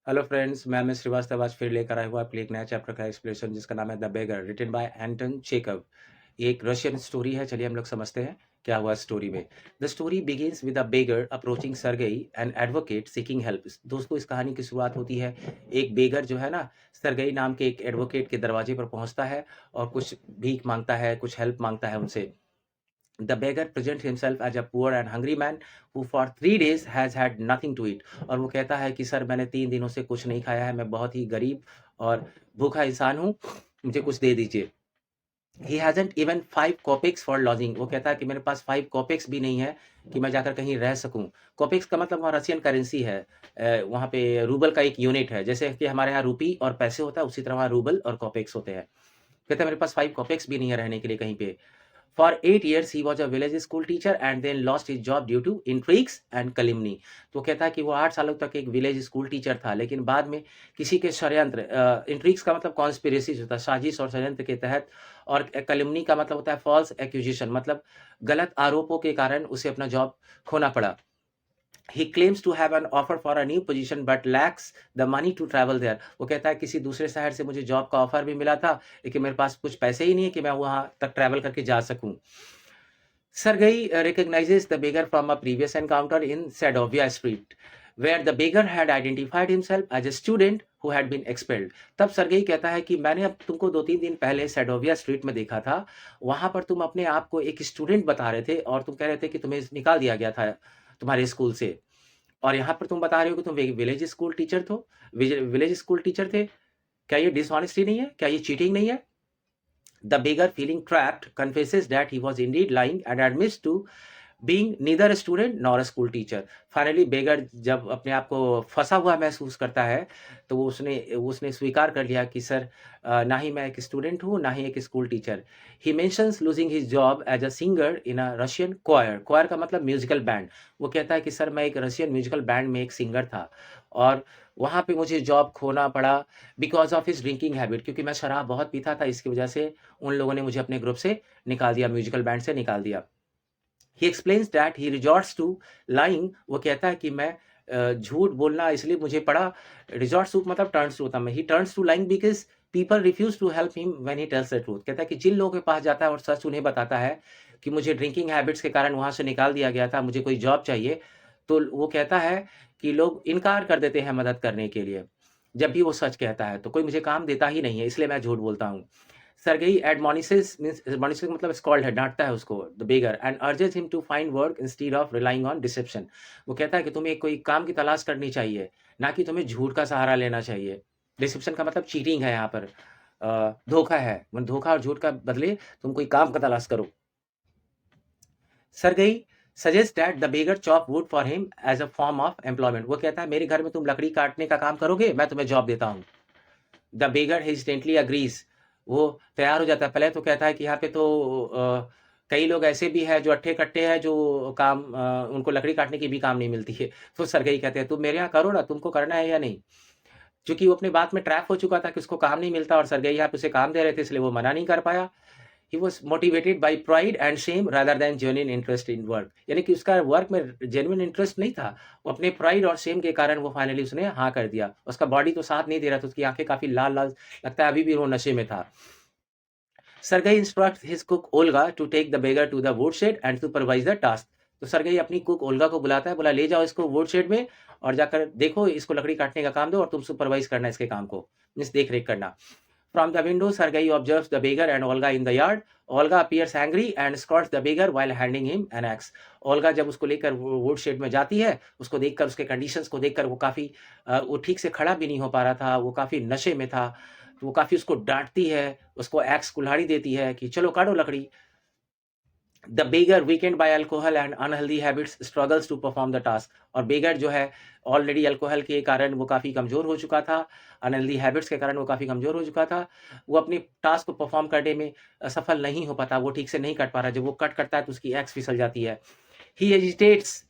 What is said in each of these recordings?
Hello friends, मैं अमित श्रीवास्तव आज फिर लेकर आया हूँ आपके लिए एक नया चैप्टर का एक्सप्लेनेशन जिसका नाम है द बेगर रिटन बाय एंटन चेकव। ये एक रशियन स्टोरी है। चलिए हम लोग समझते हैं क्या हुआ स्टोरी में। The story begins with a beggar approaching Sergei an advocate seeking help. दोस्तों, इस कहानी की शुरुआत होती है एक बेगर जो है ना, सरगेई नाम के एक एडवोकेट के दरवाजे पर पहुंचता है और कुछ भीख मांगता है, कुछ हेल्प मांगता है उनसे। The beggar presents himself as a poor and hungry man who for 3 days has had nothing to eat। और वो कहता है कि सर मैंने 3 दिनों से कुछ नहीं खाया है, मैं बहुत ही गरीब और भूखा इंसान हूँ, मुझे कुछ दे दीजिए। He hasn't even 5 kopecks for lodging. वो कहता है कि मेरे पास 5 कॉपिक्स भी नहीं है कि मैं जाकर कहीं रह सकूं। कॉपिक्स का मतलब वहाँ रशियन करेंसी है। वहाँ पे रूबल का एक यूनिट है, जैसे कि हमारे यहाँ रूपी और पैसे होता है, उसी तरह वहाँ रूबल और कॉपिक्स होते हैं। कहता है मेरे पास 5 कॉपिक्स भी नहीं है रहने के लिए कहीं पे। For 8 years he was a village school teacher and then lost his job due to intrigues and calumny। तो कहता है कि वो 8 सालों तक एक विलेज स्कूल टीचर था, लेकिन बाद में किसी के षड्यंत्र, इंट्रिग्स का मतलब कॉन्स्पिरेसी होता है, साजिश और षड्यंत्र के तहत, और कैलुमनी का मतलब होता है फॉल्स एक्यूजेशन, मतलब गलत आरोपों के कारण उसे अपना जॉब खोना पड़ा। He claims to have an offer for a new position but lacks the money to travel there। वो कहता है किसी दूसरे शहर से मुझे जॉब का ऑफर भी मिला था, लेकिन मेरे पास कुछ पैसे ही नहीं है कि मैं वहां तक ट्रैवल करके जा सकूं। Sergei recognizes the beggar from a previous encounter in Sadovia Street, where the beggar had identified himself as a student who had been expelled। तब सर्गेई कहता है कि मैंने अब तुमको 2-3 दिन पहले सेडोविया स्ट्रीट में देखा था। वहां पर तुम अपने आप को एक स्टूडेंट बता रहे थे और तुम कह रहे थे कि तुम्हें निकाल दिया गया था तुम्हारे स्कूल से। और यहाँ पर तुम बता रहे हो कि तुम विलेज स्कूल टीचर थो विलेज स्कूल टीचर थे। क्या ये डिसऑनेस्टी नहीं है? क्या ये चीटिंग नहीं है? The beggar, feeling trapped, confesses that he was indeed lying and admits to being neither a student nor a school teacher। Finally beggar जब अपने आप को फंसा हुआ महसूस करता है, तो वो उसने उसने स्वीकार कर लिया कि सर, ना ही मैं एक स्टूडेंट हूँ, ना ही एक school teacher. He mentions losing his job as a singer in a Russian choir. Choir का मतलब म्यूजिकल बैंड। वो कहता है कि सर मैं एक रशियन म्यूजिकल बैंड में एक सिंगर था और वहाँ पे मुझे जॉब खोना पड़ा because of his drinking habit, क्योंकि मैं शराब बहुत पीता था, इसकी वजह से उन लोगों ने मुझे अपने ग्रुप से निकाल दिया, म्यूजिकल बैंड से निकाल दिया। He explains that he resorts to lying. वो कहता है कि मैं झूठ बोलना इसलिए मुझे पड़ा। रिजॉर्ट्स टू मतलब टर्न्स टू होता है। He turns to lying because people refuse to help him when he tells the truth. कहता है कि जिन लोगों के पास जाता है और सच उन्हें बताता है कि मुझे ड्रिंकिंग हैबिट्स के कारण वहाँ से निकाल दिया गया था, मुझे कोई जॉब चाहिए, तो वो कहता है कि लोग इनकार कर देते हैं मदद करने के लिए। जब भी वो सच कहता है, तो कोई मुझे काम देता ही नहीं है, इसलिए मैं झूठ बोलता हूँ। Sergei admonishes, means admonishes मतलब स्कॉल्ड है, डाँटता है उसको, the beggar, and urges him to find work instead of relying on deception. वो कहता है कि तुम्हें कोई काम की तलाश करनी चाहिए, ना कि तुम्हें झूठ का सहारा लेना चाहिए। डिसेप्शन का मतलब चीटिंग है यहाँ पर, धोखा है। मतलब धोखा और झूठ का बदले तुम कोई काम का तलाश करो। Sergei suggests that the beggar chop wood for him as a form of employment। वो कहता है मेरे घर में तुम लकड़ी काटने का काम करोगे, मैं तुम्हें जॉब देता हूँ। The beggar hesitantly agrees. वो तैयार हो जाता है। पहले तो कहता है कि यहाँ पे तो कई लोग ऐसे भी हैं जो अट्ठे-कट्टे हैं, जो काम, उनको लकड़ी काटने की भी काम नहीं मिलती है। तो सरगई कहते हैं तुम मेरे यहाँ करो ना, तुमको करना है या नहीं? चूँकि वो अपनी बात में ट्रैप हो चुका था कि उसको काम नहीं मिलता और सरगई यहाँ पे उसे काम दे रहे थे, इसलिए वो मना नहीं कर पाया। He was motivated by pride and Shem rather than genuine interest in work. यानी कि उसका वर्क में जेन्युइन इंटरेस्ट नहीं था। वो अपने प्राइड और शेम के कारण वो फाइनली उसने हाँ कर दिया। उसका बॉडी तो साथ नहीं दे रहा था, उसकी आँखें काफ़ी लाल-लाल, लगता है अभी भी वो नशे में था। Sergei instructs his cook Olga to take the beggar to the woodshed and supervise the task। तो सरगई अपनी कुक ओल्गा को बुलाता है, बोला ले जाओ इसको वुडशेड में और जाकर देखो, इसको लकड़ी काटने का काम दो और तुम सुपरवाइज करना इसके काम को, मीन्स देख रेख करना। From the window, Sergei observes the beggar and Olga in the yard। Olga appears angry and scolds the beggar while handing him an axe। Olga जब उसको लेकर वुड शेड में जाती है, उसको देखकर, उसके कंडीशंस को देखकर वो काफ़ी, वो ठीक से खड़ा भी नहीं हो पा रहा था, वो काफ़ी नशे में था। तो वो काफ़ी उसको डाँटती है, उसको एक्स कुल्हाड़ी देती है कि चलो काटो लकड़ी। The beggar weakened by alcohol and unhealthy habits struggles to perform the task. और बेगर जो है ऑलरेडी अल्कोहल के कारण वो काफ़ी कमज़ोर हो चुका था, अनहेल्दी हैबिट्स के कारण वो काफ़ी कमज़ोर हो चुका था। वो अपनी टास्क को परफॉर्म करने में सफल नहीं हो पाता, वो ठीक से नहीं कर पा रहा। जब वो कट करता है तो उसकी एक्स फिसल जाती है। ही hesitates,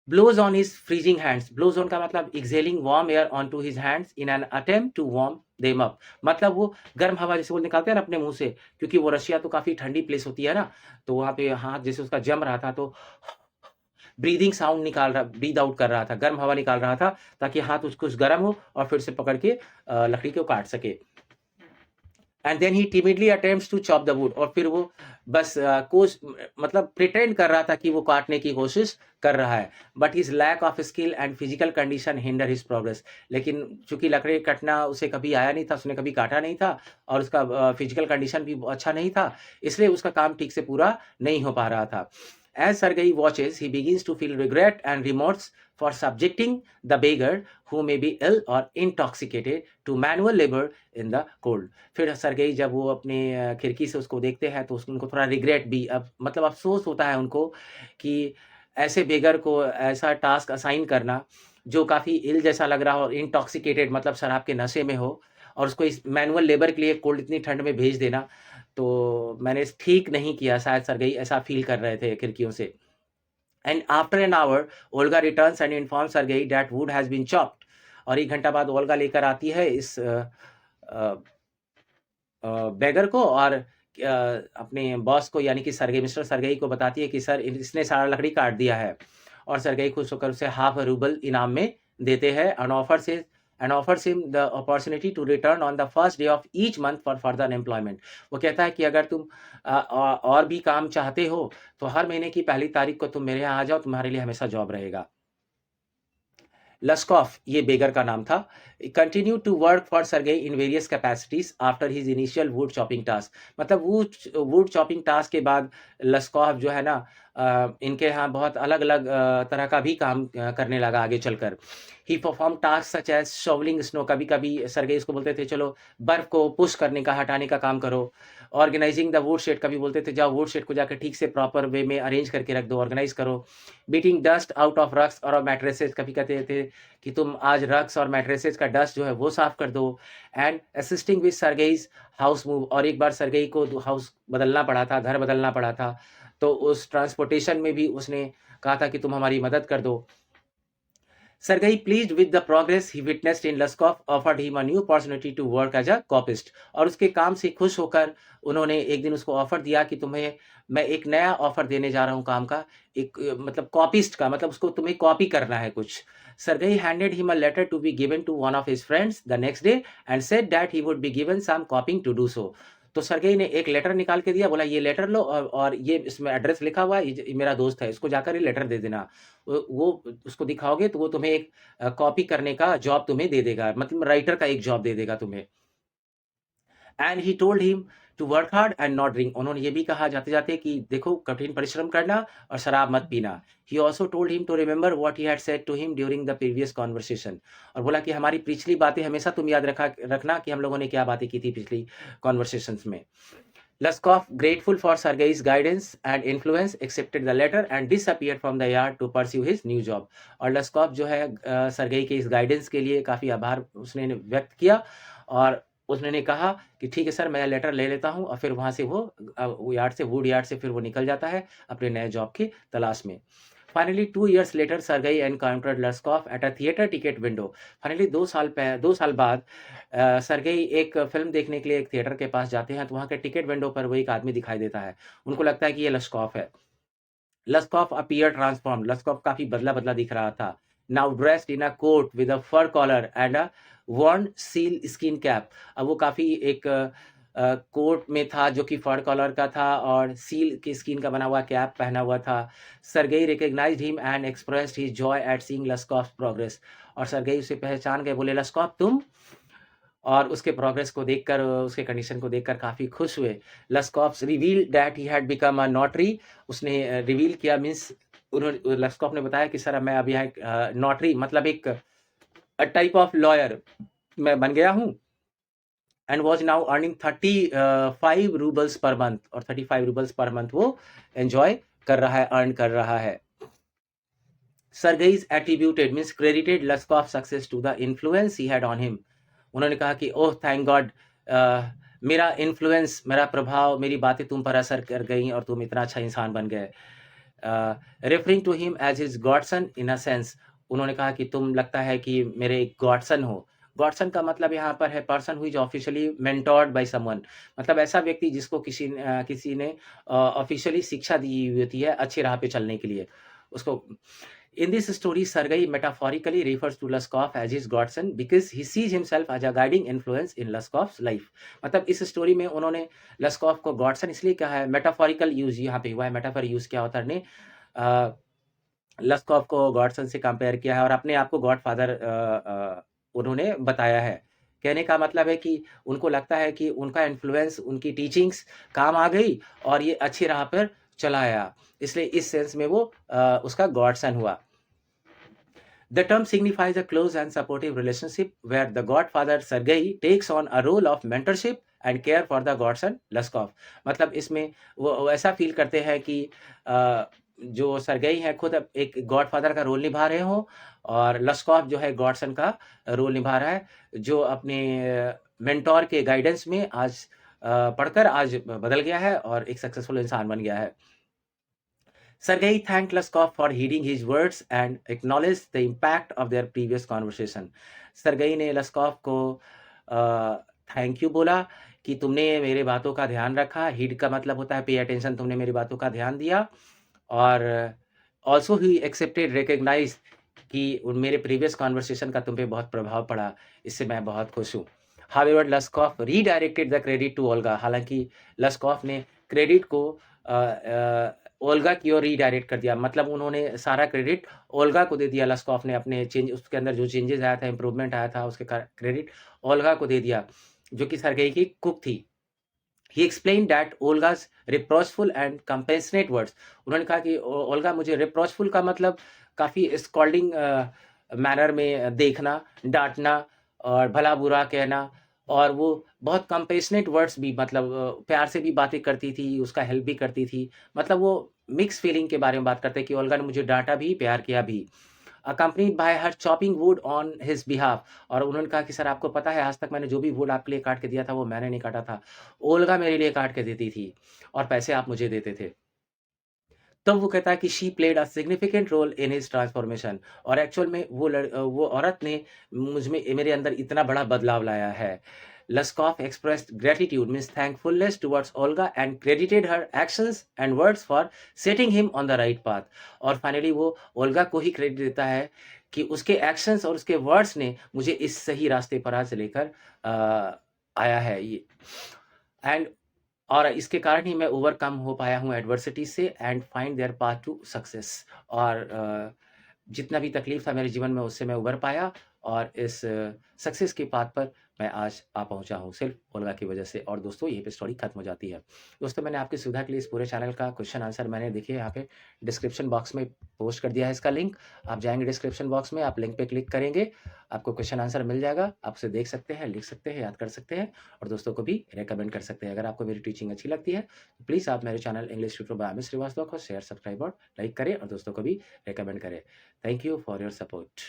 blows on his freezing hands। blows on का मतलब exhaling warm air onto his hands in an attempt to warm them up। मतलब वो गर्म हवा जैसे वो निकालते हैं ना अपने मुँह से, क्योंकि वो रशिया तो काफ़ी ठंडी प्लेस होती है ना, तो वहाँ पे हाथ जैसे उसका जम रहा था, तो ब्रीदिंग साउंड निकाल रहा, ब्रीद आउट कर रहा था, गर्म हवा निकाल रहा था ताकि हाथ कुछ गर्म हो और फिर से पकड़ के लकड़ी को काट सके। And then he timidly attempts to chop the wood, और फिर वो बस मतलब प्रिटेंड कर रहा था कि वो काटने की कोशिश कर रहा है, but his lack of skill and physical condition hinder his progress. लेकिन चूंकि लकड़ी कटना उसे कभी आया नहीं था, उसने कभी काटा नहीं था, और उसका फिजिकल कंडीशन भी अच्छा नहीं था, इसलिए उसका काम ठीक से पूरा नहीं हो पा रहा था। As Sergei watches, he begins to feel regret and remorse for subjecting the beggar, who may be ill or intoxicated, to manual labor in the cold. फिर सरगेई जब वो अपने खिड़की से उसको देखते हैं तो उनको थोड़ा रिग्रेट भी, अब मतलब अफसोस होता है उनको कि ऐसे बेगर को ऐसा टास्क असाइन करना जो काफ़ी इल जैसा लग रहा हो और इंटॉक्सिकेटेड मतलब शराब के नशे में हो, और उसको इस मैनुअल लेबर के लिए कोल्ड इतनी ठंड में भेज देना, तो मैंने ठीक नहीं किया, शायद सरगेई ऐसा फील कर रहे थे खिड़कियों से। And after an hour Olga returns and inform Sergei that wood has been chopped, और 1 घंटा बाद ओल्गा लेकर आती है इस बेगर को, और अपने बॉस को यानी कि सरगेई, मिस्टर सरगेई को बताती है कि सर इसने सारा लकड़ी काट दिया है, और सरगेई खुश होकर उसे हाफ रूबल इनाम में देते हैं, and offers him the opportunity to return on the first day of each month for further employment. वो कहता है कि अगर तुम और भी काम चाहते हो तो हर महीने की पहली तारीख को तुम मेरे यहाँ आ जाओ, तुम्हारे लिए हमेशा जॉब रहेगा। लस्कॉफ ये बेगर का नाम था, continue to work for Sergei in various capacities after his initial wood chopping task. मतलब वुड चॉपिंग टास्क के बाद लस्कॉफ जो है ना, इनके यहाँ बहुत अलग अलग तरह का भी काम करने लगा आगे चलकर। He perform task such as shovelling snow, कभी कभी सरगेई इसको बोलते थे चलो बर्फ को पुश करने का, हटाने का काम करो। ऑर्गेनाइजिंग द वुड शेड, कभी बोलते थे जाओ वुड शेड को जाकर ठीक से प्रॉपर वे में अरेंज करके रख दो, ऑर्गेनाइज करो। बीटिंग डस्ट आउट ऑफ रक्स और मैट्रेसेस, कभी कहते थे कि तुम आज रक्स और मैट्रेसेस का डस्ट जो है वो साफ कर दो। And assisting with Sergei's house move, और एक बार सरगेई को हाउस बदलना पड़ा था, घर बदलना पड़ा था, तो उस ट्रांसपोर्टेशन में भी उसने कहा था कि तुम हमारी मदद कर दो। Sergei, pleased with the progress he witnessed in Luskov, offered him a new opportunity to work as a copyist. और उसके काम से खुश होकर उन्होंने एक दिन उसको ऑफर दिया कि तुम्हें मैं एक नया ऑफर देने जा रहा हूँ काम का, एक मतलब कॉपिस्ट का, मतलब उसको तुम्हें कॉपी करना है कुछ। Sergei handed him a letter to be given to one of his friends the next day and said that he would be given some copying to do so. तो सरगेई ने एक लेटर निकाल के दिया, बोला ये लेटर लो, और ये इसमें एड्रेस लिखा हुआ है, ये मेरा दोस्त है, इसको जाकर ये लेटर दे देना। वो उसको दिखाओगे तो वो तुम्हें एक कॉपी करने का जॉब तुम्हें दे देगा, मतलब राइटर का एक जॉब दे देगा तुम्हें। And he told him to work hard and not drink, उन्होंने ये भी कहा जाते जाते कि देखो कठिन परिश्रम करना और शराब मत पीना। He also told him to remember what he had said to him during the previous conversation, और बोला कि हमारी पिछली बातें हमेशा तुम याद रखना कि हम लोगों ने क्या बातें की थी पिछली कॉन्वर्सेशंस में। Luskov, grateful for Sergei's guidance and influence, accepted the letter and disappeared from the yard to pursue his new job. और लस्कॉफ जो है सरगेई के इस गाइडेंस के लिए काफ़ी आभार उसने व्यक्त किया, और उसने कहा कि ठीक है सर, मैं लेटर ले लेता हूँ, और फिर वहाँ से वो यार्ड से, वुड यार्ड से फिर वो निकल जाता है अपने नए जॉब की तलाश में। Finally, 2 years later, Sergei encountered Luskov at a theater ticket window. Finally, 2 साल बाद सरगेई एक फिल्म देखने के लिए एक थिएटर के पास जाते हैं, तो वहाँ के टिकट विंडो पर वो एक आदमी दिखाई देता है। उनको लगता है कि ये लस्कॉफ है। लस्कॉफ अपीयर ट्रांसफॉर्म्ड, लस्कॉफ काफ़ी बदला-बदला दिख रहा था। Now dressed in a coat with a fur collar and a worn seal skin cap. अब वो काफ़ी एक कोट में था जो कि फर कॉलर का था, और सील की स्किन का बना हुआ कैप पहना हुआ था। Sergei recognised him and expressed his joy at seeing Lushkoff's progress, और सरगेई उसे पहचान गए, बोले लस्कॉफ तुम, और उसके प्रोग्रेस को देखकर, उसके कंडीशन को देखकर काफ़ी खुश हुए। Lushkoff reveal that he had become a notary, उसने रिवील किया, मीन्स उन्होंने, लस्कॉफ ने बताया कि सर मैं अभी यहाँ एक नोटरी मतलब एक टाइप ऑफ लॉयर मैं बन गया हूँ, and was now earning 35 roubles per month, और 35 रूबल्स पर मंथ वो एंजॉय कर रहा है, अर्न कर रहा है। Sergei's attributed means credited Luskov's success to the influence he had on him. उन्होंने कहा कि ओह थैंक गॉड, मेरा इन्फ्लुएंस, मेरा प्रभाव, मेरी बातें तुम पर असर कर गई और तुम इतना अच्छा इंसान बन गए। Referring to him as his godson in a sense, उन्होंने कहा कि तुम लगता है कि मेरे एक गॉडसन हो। गॉडसन का मतलब यहाँ पर है person who is officially mentored by someone, मतलब ऐसा व्यक्ति जिसको किसी ने ऑफिशियली शिक्षा दी हुई होती है अच्छी राह पे चलने के लिए। उसको In this story, Sergei metaphorically refers to Laskov as his godson because he sees himself as a guiding influence in Laskov's life. मतलब इस स्टोरी में उन्होंने लस्कॉव को गॉडसन इसलिए कहा है, मेटाफोरिकल यूज यहाँ पे हुआ है। मेटाफोर यूज किया ऑथर ने, लस्कॉव को गॉडसन से कंपेयर किया है और अपने आप को गॉडफादर उन्होंने बताया है। कहने का मतलब है कि उनको लगता है कि उनका इन्फ्लुएंस, उनकी टीचिंग्स काम आ गई और ये अच्छी राह पर चला आया, इसलिए इस सेंस में वो उसका गॉडसन हुआ। The term signifies a close and supportive relationship where the godfather Sergei takes on a role of mentorship and care for the godson Laskov. मतलब इसमें वो ऐसा फील करते हैं कि जो सरगई है खुद अब एक गॉडफादर का रोल निभा रहे हो और लस्कॉफ जो है गॉडसन का रोल निभा रहा है, जो अपने मेंटोर के गाइडेंस में आज पढ़कर आज बदल गया है और एक सक्सेसफुल इंसान बन गया है। Sergei thanked Laskov for heeding his words and acknowledged the impact of their previous conversation. Sergei ने लस्कॉफ को थैंक यू बोला कि तुमने मेरे बातों का ध्यान रखा। हीड का मतलब होता है पे अटेंशन, तुमने मेरी बातों का ध्यान दिया। और ऑल्सो ही एक्सेप्टेड, रिकग्नाइज कि मेरे प्रीवियस कॉन्वर्सेशन का तुम पे बहुत प्रभाव पड़ा, इससे मैं बहुत खुश हूँ। However Lushkoff redirected the credit to Olga. हालांकि लस्कॉफ ने क्रेडिट को ओल्गा की ओर रीडायरेक्ट कर दिया, मतलब उन्होंने सारा क्रेडिट ओल्गा को दे दिया। लस्कॉफ ने अपने चेंज, उसके अंदर जो चेंजेस आया था, इंप्रूवमेंट आया था, उसके क्रेडिट ओल्गा को दे दिया, जो कि सरगई की कुक थी। He explained that Olga's reproachful and compassionate words. उन्होंने कहा कि ओल्गा मुझे reproachful का मतलब काफ़ी स्कॉल्डिंग मैनर में देखना, डाँटना और भला-बुरा कहना, और वो बहुत कंपैशनेट वर्ड्स भी, मतलब प्यार से भी बातें करती थी, उसका हेल्प भी करती थी। मतलब वो मिक्स फीलिंग के बारे में बात करते हैं कि ओल्गा ने मुझे डाँटा भी, प्यार किया भी। Accompanied by her chopping would on his behalf. और उन्होंने कहा कि सर आपको पता है आज तक मैंने जो भी वुड आपके लिए काट के दिया था वो मैंने नहीं काटा था, ओल्गा मेरे लिए काट के देती थी और पैसे आप मुझे देते थे। तब वो कहता है कि she played a significant role in his transformation, और एक्चुअल में वो औरत ने मुझ में, मेरे अंदर इतना बड़ा बदलाव लाया है। Luskov expressed gratitude, means thankfulness towards Olga, and credited her actions and words for setting him on the right path. और फाइनली वो ओल्गा को ही क्रेडिट देता है कि उसके एक्शंस और उसके वर्ड्स ने मुझे इस सही रास्ते पर आज लेकर आया है ये, एंड और इसके कारण ही मैं ओवरकम हो पाया हूँ एडवर्सिटी से and find their path to success. और जितना भी तकलीफ था मेरे जीवन में उससे मैं उभर पाया और इस सक्सेस के पाथ पर मैं आज आ पहुंचा हूं सिर्फ ओल्गा की वजह से। और दोस्तों यहीं पे स्टोरी खत्म हो जाती है। दोस्तों मैंने आपकी सुविधा के लिए इस पूरे चैनल का क्वेश्चन आंसर मैंने देखिए यहाँ पे डिस्क्रिप्शन बॉक्स में पोस्ट कर दिया है इसका लिंक। आप जाएंगे डिस्क्रिप्शन बॉक्स में, आप लिंक पे क्लिक करेंगे, आपको क्वेश्चन आंसर मिल जाएगा। आप उसे देख सकते हैं, लिख सकते हैं, याद कर सकते हैं और दोस्तों को भी रेकमेंड कर सकते हैं। अगर आपको मेरी टीचिंग अच्छी लगती है तो प्लीज़ आप मेरे channel English tutor by Amit Shrivastava को शेयर, सब्सक्राइब और लाइक करें और दोस्तों को भी रेकमेंड करें। Thank you for your support.